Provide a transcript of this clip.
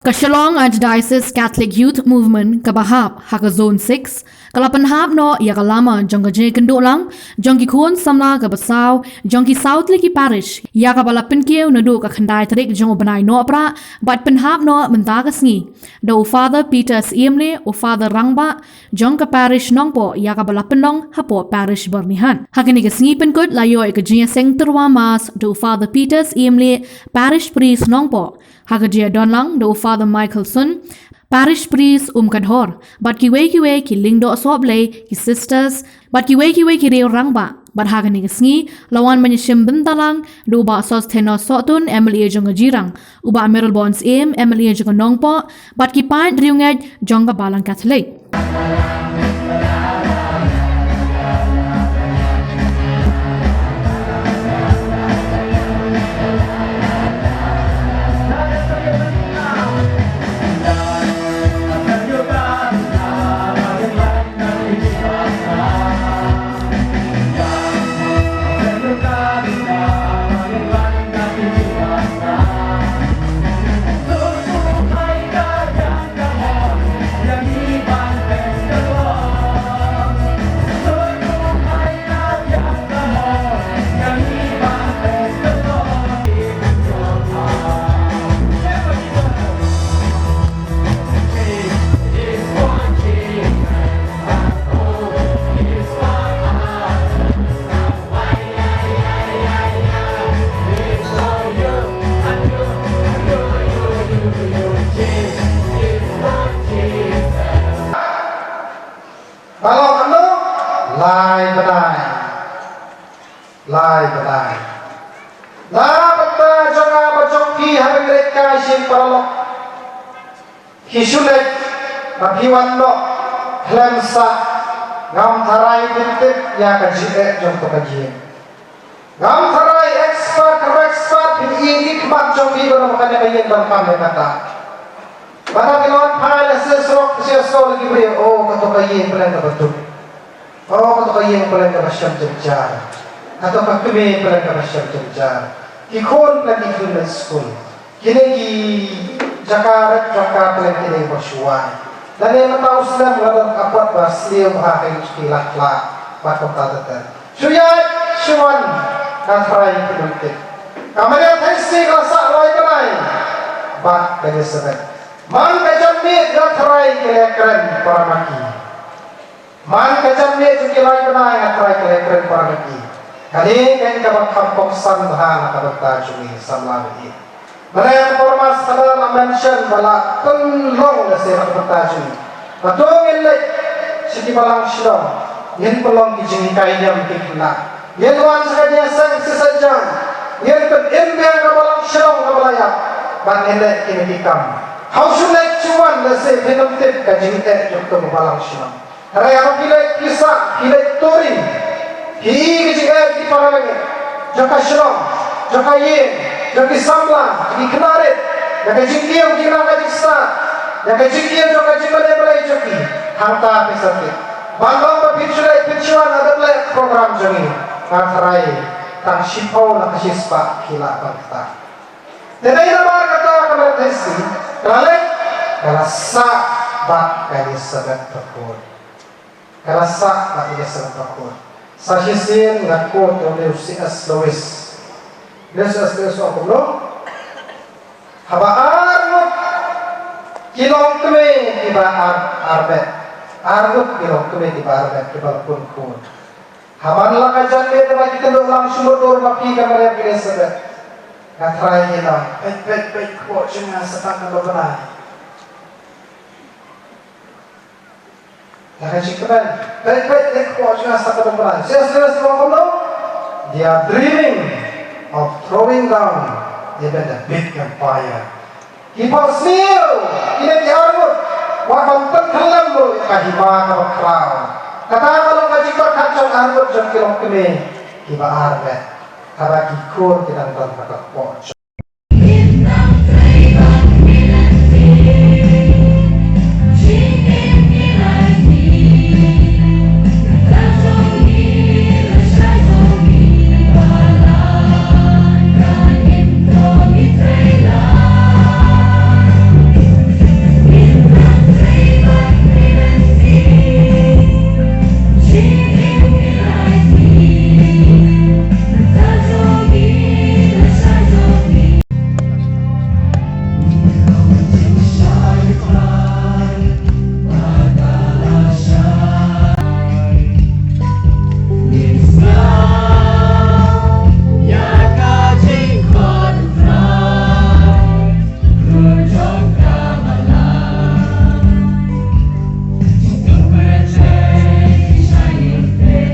Kashalong Archdiocese Catholic Youth Movement kabahap haka Zone 6 kalapanhap no ya kalama jongga je kendolang jongki khun samla kabasaw jongki South Liki Parish ya kabalapin kieu nadu ka khandai tarik jong banai no pra bat penhap no menta kasngi do Father Peter Siemle o Father Rangba jongka Parish nongpo ya kabalapin nong hapo Parish Bernihan hakini kasngi penkut layo ka jinya seng terwa mas do Father Peter Siemle Parish Priest nongpo Hagajia Donlang do Father Michaelson, Parish Priest Kadhor, but kiwe ki lingdo soble ki sisters, but kiwe ki reo rangba, but hagani ngi lawan manyashim bintalang do ba sos teno sotun Emily jonga jirang, uba Meryl Bonds Emily jonga nongpo, but ki pint riungaj jonga balang Catholic. Kalau kamu lai badai, lah benda jangan berjoki hari mereka isim paralog, hisulet, berhiwan lo, kelemsa, ngam tarai bintik ya kaji jom kaji, ngam tarai expert ini kemat joki kalau bukan yang berkam kata. Pada pilon pada sesuatu lagi beri kata kaye pelan ke betul kata kaye pelan ke basyam jenjar atau kakme pelan ke basyam jenjar kikon lagi film school kini ki Jakarta pelan kini bersyuai dan yang tahu Islam lalu apa basliu bahaya istilah bakal tata syuan katrai penuntik kamarnya tensi rasa loi belai bak dari sebab Man kajamnya gatrai kelekeren para maki. Man kajamnya jukilai benai gatrai kelekeren para maki. Kali kan kabak kampung sanbahan kabak jumi samlawi. Mereka formas adalah mention bala penlong nasi kabak jumi. Betul elok segi balang silong. Yang pelong kijing kainnya mungkin nak. Yang wan sekadanya sang sesajang. Yang penimbiang kabalang silong kabalayak. Ban elok kini dikam. How should I cuan nasi penontit kajing jokto mabalang siya. Raya pilih kisah, pilih turin. Hi kajing di parangin. Jaka silong, jaka yin, jaka samlang, jaka kenarit. Jaka jingkiyo jinglang kajing start. Jaka jingkiyo jaka jingbalay joki. Hangta pisati. Bandong berpincuan adalah program jongi. Ngatrai tang sipaw na kasispa kila bangta. Tenay naman kata kamar tesi. Kerasa bak kali sebab takut. Kerasa bak kali sebab takut. Sahisin ngakut oleh usias Louis. Usias Louis aku belum. Haba armut kilong keme tiba arbet. Armut kilong keme tiba arbet tiba pun kun. Haban lah kajian dia bagi kita langsung berdoa mapi kamar yang kali sebab. Ngatrai hilang, baik kuat jangan setak bebenah. Jangan cikapan, baik kuat jangan setak bebenah. Serius kamu? They are dreaming of throwing down even the big empire. Kita senior, kita diarut, wakam terkelam bro, kahima kalau kerau. Kata kalau kaji kacau arut jam kilom kene, kita arbet. Karena kikur tidak dalam kata pocong.